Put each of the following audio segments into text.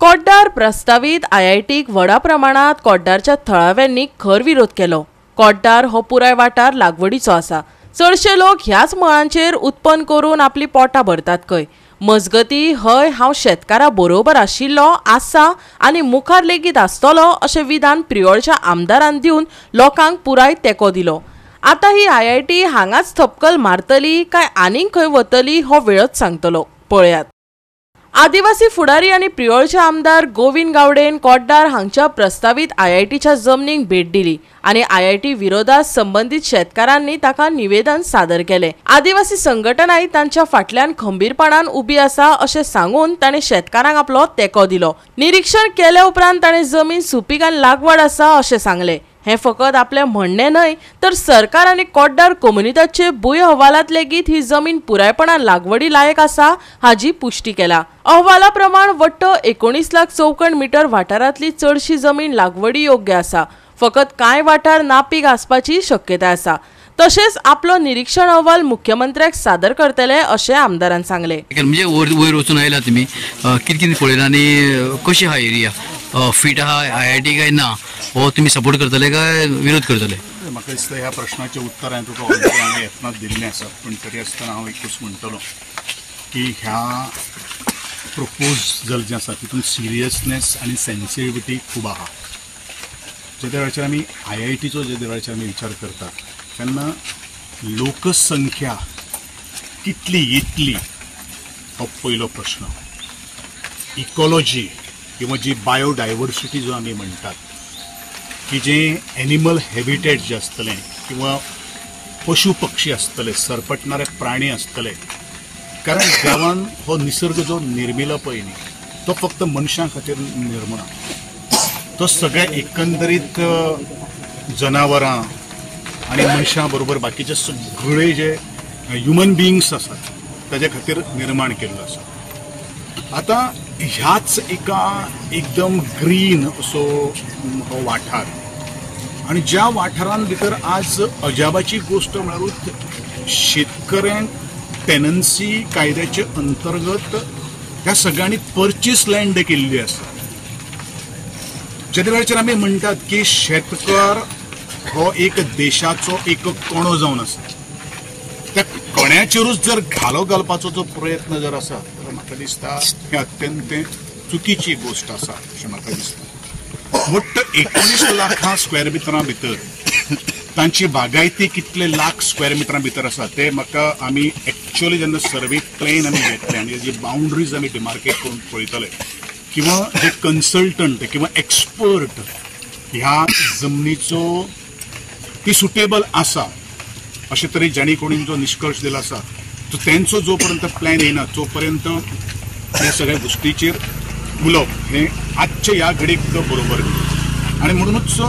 कोड्डार प्रस्तावित आयआयटीक व्हडा प्रमाणात कोड्डारच्या थळाव्यांनी खर विरोध केलो। कोड्डार हो पुराय वाठार लागवडीचो आसा। चडशे लोक ह्याच मळांचेर उत्पन्न करून आपली पोटां भरतात खंय। मजगती हय हांव शेतकारां बरोबर आशिल्लो आसा आनी मुखार लेगीत आसतलो अशें विधान प्रियोळच्या आमदारान दिवन लोकांक पुराय तेंको दिलो। आता ही आयआयटी हांगाच थपकल मारतली काय आनीक खंय वतली हो वेळच सांगतलो। पळयात। आदिवासी फुडारी आनी प्रियोळचे आमदार गोविंद गावडेन कोड्डार हांगच्या प्रस्तावित आयआयटीच्या जमनीक भेट दिली आनी आयआयटी विरोधात संबंधित शेतकारांनी ताका निवेदन सादर केले। आदिवासी संघटनाय तांच्या फाटल्यान खंबीरपणान उबी आसा अशें सांगून ताणें शेतकारांक आपलो तेंको दिलो। निरीक्षण केले उपरांत ताणें जमीन सुपीक आनी लागवड आसा अशें सांगलें। हे फकत आपले म्हणणे न्हय तर सरकार आनी कोड्डार कम्युनिटीचे भूंय अहवालात लेगीत ही जमीन पुरायपणान लागवडी लायक आसा हाची पुष्टी केला। अहवाला प्रमाण वट्ट 19 लाख चौखण मीटर वाठारांतली चडशी जमीन लागवडी योग्य आसा। फकत कांय वाठार नापीक आसपाची शक्यताय आसा। तशेंच आपलो निरीक्षण अहवाल मुख्यमंत्र्याक सादर करतले अशें आमदारान सांगले। म्हणजे वयर वचून आयला तुमी कितें पळयला आनी कशी हा एरिया फीट आहा आयआयटी काय ना हो तुम्ही सपोर्ट करतले काय विरोध करतले? म्हाका दिसता ह्या प्रश्नाचे उत्तर हांवें तुका ऑलरेडी हांवें यत्नात दिल्लें आसा, पूण तरी आसतना हांव एकूच म्हणटलो की ह्या प्रपोजल जें आसा तितून सिरियसनेस आनी सेन्सिटिव्हिटी खूब आहा। ज्या वेळाचेर आमी आयआयटीचो ज्या वेळाचेर आमी विचार करतात तेन्ना लोकसंख्या कितली येतली हो पयलो प्रश्न। इकॉलॉजी किंवा जी बायोडायवर्सिटी जो आमी म्हणटात की जे एनिमल हॅबिटेट जे आसतले किंवा पशु पक्षी आसतले सरपटणारे प्राणी आसतले, कारण देवान हो निसर्ग जो निर्मिला पळय न्ही तो फक्त मनशां खातीर निर्मला, तो सगळ्या एकंदरीत जनावरां आनी मनशां बरोबर बाकीचे सगळे जे ह्युमन बिईंग्स आसात ताजे खातीर निर्माण केल्लो आसा। आता ह्याच एका एकदम ग्रीन असो हो वाठार आणि ज्या वाठारान भितर आज अजाबाची गोष्ट म्हळ्यारूच शेतकऱ्यांक टेनन्सी कायद्याचे अंतर्गत ह्या सगळ्यांनी परचेस लँड केल्ली आसा। ज्या वेळाचेर आमी म्हणटात की शेतकार हो एक देशाचो एक कणो जावन आसा, त्या कण्याचेरूच जर घालो घालपाचो जो प्रयत्न जर आसा तर म्हाका दिसता ही अत्यंत चुकीची गोष्ट आसा अशें म्हाका दिसता। वट्ट 19 लाख स्क्वेअर मिटरां भितर तांची बागायती कितले लाख स्क्वेअर मिटरां भितर आसा ते म्हाका आमी एक्चुअली जेन्ना सर्वे प्लेन आमी घेतले आनी जी बाउंड्रीज आमी डिमार्केट करून पळयतले किंवा जे कन्सल्टंट किंवा एक्सपर्ट ह्या जमनीचो ती सुटेबल आसा अशे तरे जाणी कोणी जो निष्कर्श दिला आसा तो तेंचो जो पर्यंत प्लॅन येना तो पर्यंत ह्या सगळ्या गोष्टीचेर उलोवप हे आजचे ह्या घडीक बरोबर न्ही। आनी म्हणूनच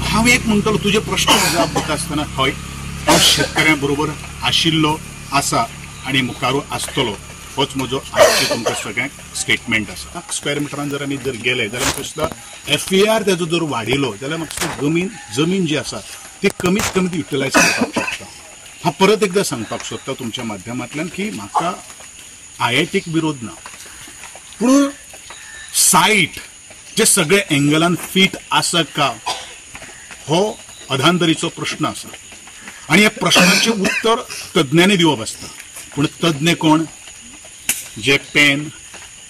हांव एक म्हणटलो तुजे प्रश्न जाप दिता आसतना हय हांव शेतकऱ्यां बरोबर आशिल्लो आसा आनी मुखारू आसतलो होच म्हजो आजचे तुमकां सगळ्यांक स्टेटमेंट आसा। स्क्वेअर मिटरान जर आमी जर गेले जाल्यार म्हाका दिसता FAR तेजो जर वाडिलो जाल्यार म्हाका दिसता जमीन जी आसा ती कमीत कमी युटिलायज करपाक शकता। हांव परत एकदा सांगपाक सोदता तुमच्या माध्यमांतल्यान की म्हाका आयआयटीक विरोध ना, पूण सायट जे सगळे एंगलान फिट आसा का हो अधांतरीचो प्रश्न आसा आनी ह्या प्रश्नाचें उत्तर तज्ञांनी दिवप आसता। पूण तज्ञ कोण? जे पेन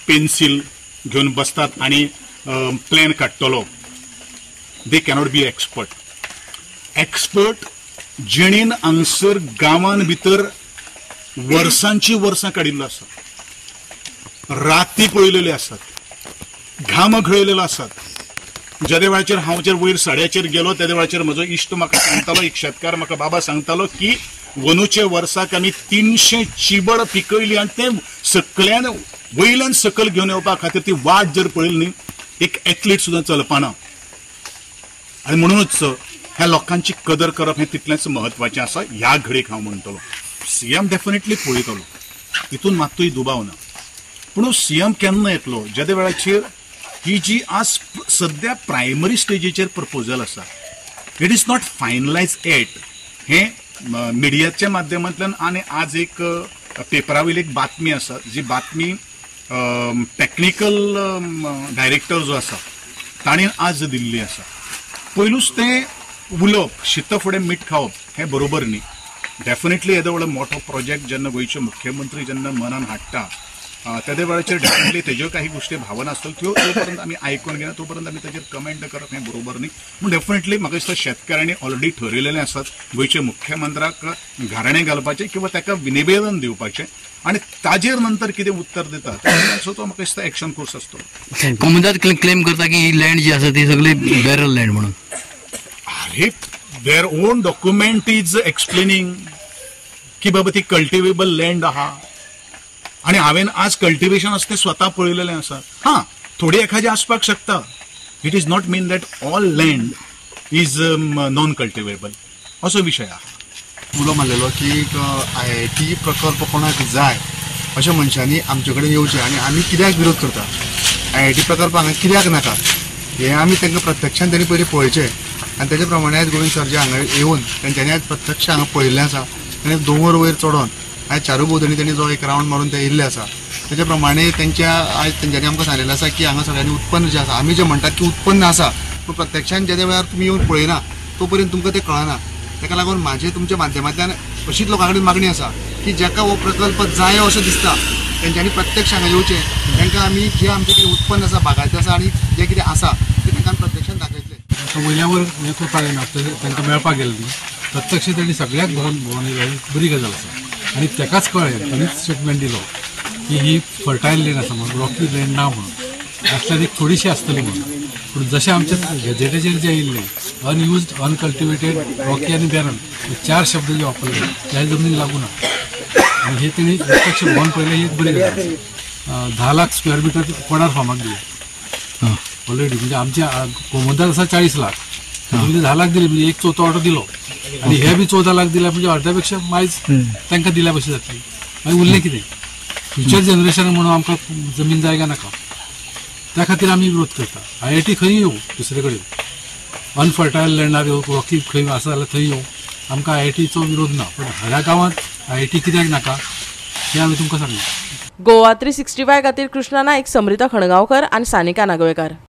पेन्सिल घेवन बसतात आनी प्लॅन काडटलो, they cannot be expert. Expert जेणीन हांगसर गांवांन भितर वर्सांची वर्सां काडिल्लो आसा, राती पळयलेले आसात, घाम घळयलेलो आसात। ज्या वेळाचेर हांव जर वयर साड्याचेर गेलो त्या वेळाचेर म्हजो इश्ट म्हाका सांगतालो, एक शेतकार म्हाका बाबा सांगतालो की वनूचे वर्साक आमी 300 चिबड पिकयली आनी ते सकल्यान वयल्यान सकल घेवन येवपा खातीर ती वाट जर पळयली न्ही एक एथलीट सुद्दां चलपाना। आनी म्हणूनच ह्या लोकांची कदर करप हें तितलेंच म्हत्वाचें आसा ह्या घडीक हांव म्हणटलो। CM डेफिनेटली पळयतलो, हितून मात्तूय दुबाव ना, पूण CM केन्ना येतलो ज्या वेळाचेर ही जी आज सद्या प्रायमरी स्टेजीचेर प्रपोजल आसा it is not finalise yet. हे मिडियाच्या माध्यमांतल्यान आनी आज एक पेपरावयली एक बातमी आसा जी बातमी टॅक्निकल डायरेक्टर जो आसा ताणें आज दिल्ली आसा. पयलूच तें उलोवप शिता फुडें मीठ खावप हें बरोबर न्ही. डेफिनेटली येदो व्हडलो मोठो प्रोजेक्ट जेन्ना गोंयचे मुख्यमंत्री जेन्ना मनान हाडटा तेदे वेळाचेर डेफिनेटली तेज्यो काही गोश्टी भावना आसतल्यो त्यो तोपर्यंत आमी आयकून घेना, तोपर्यंत आमी तेजेर कमेंट करप हें बरोबर न्ही. पूण डेफिनेटली म्हाका दिसता शेतकाऱ्यांनी ऑलरेडी ठरयलेलें आसात गोंयच्या मुख्यमंत्र्याक घाराणें घालपाचें किंवा ताका निवेदन दिवपाचें आणि ताजेर नंतर कितें उत्तर दिता सो तो म्हाका दिसता एक्शन कोर्स आसतो. गोमंतक क्लेम करता की ही लँड जी आसा ती सगळी बॅरल लँड म्हणून. अरे their own document is explaining की बाबा ती कल्टिवेबल लँड आहा आणि हांवें आज कल्टिवेशन आसा तें स्वता पळयलेलें आसा. हां, थोडी एखादी आसपाक शकता. It is not mean that all land is non cultivable असो विशय आहा. उलो मारलेलो की IIT प्रकल्प कोणाक जाय अशा मनशांनी आमचे कडेन येवचें आनी आमी कित्याक विरोध करता, IIT प्रकल्प हांगा कित्याक नाका हें आमी तांकां प्रत्यक्षान तेणी पयलीं पळोवचें. आनी तेजे प्रमाणे आयज गोविंद सरजी हांगा येवन तेंच्यांनी आयज प्रत्यक्ष हांगा पळयल्लें आसा. आनी दोंगर वयर चडोवन आयज चारूय भोंवतणी तेणी जो एक रावंड मारून ते येयल्ले आसा तेजे प्रमाणे आयज तेंच्यांनी आमकां सांगलेलें आसा की हांगा सगळ्यांनी उत्पन्न जें आसा आमी जें म्हणटात की उत्पन्न आसा पूण प्रत्यक्षान ज्या वेळार तुमी येवन पळयना तो पर्यंत तुमकां तें कळना. ताका लागून म्हाजे तुमच्या माध्यमांतल्यान अशीच लोकां कडेन मागणी आसा की जाका हो प्रकल्प जाय अशें दिसता तेंच्यांनी प्रत्यक्ष हांगा येवचें. तांकां आमी जें आमचें कितें उत्पन्न आसा बागायती आसा आनी जें कितें आसा तें तांकां प्रत्यक्षान दाखयतलें. वयल्यावर हें करपाक येना तांकां मेळपाक गेलें न्ही प्रत्यक्ष तेणी सगळ्याक भोंवून येयलें बरी गजाल आसा. आनी तेकाच कळ्ळें ताणीच स्टेटमेंट दिलो की ही फर्टायल लँड आसा म्हणून रॉकी लँड ना म्हणून आसल्यार एक थोडीशी आसतली म्हणून. पूण जशें आमच्या गॅजेटीचेर जें येयल्लें अनयुज्ड अनकल्टिवेटेड रॉकी आनी बॅरल हे 4 शब्द जे वापरले ह्या जमनीक लागू ना. आनी हे तेणी प्रत्यक्ष भोंवन पळयलें ही एक बरी गजाल. 10 लाख स्क्वेअर मिटर कोडार फार्माक दिले ऑलरेडी. म्हणजे आमच्या गोमंतक आसा 40 लाख म्हणजे 10 लाख दिले म्हणजे 1/4 ऑर्डर दिलो आनी हे बी 14 लाख दिल्या म्हणजे अर्ध्यापेक्षा मायज तांकां दिल्या भशेन जातली. मागीर उरलें कितें? फ्युचर जनरेशन म्हणून आमकां जमीन जायगा नाका. त्या खातीर आमी विरोध करता. IIT खंय येवं दुसरे कडेन अनफर्टायल लँडार येवं रॉकी खंय आसा जाल्यार थंय येवं आमकां IITचो विरोध ना. पूण ह्या गांवांत IIT कित्याक नाका हें हांवें तुमकां सांगलें. गोवा 365 खातीर कृष्णा नायक, समृता खणगांवकर आनी सानिका नागवेकर.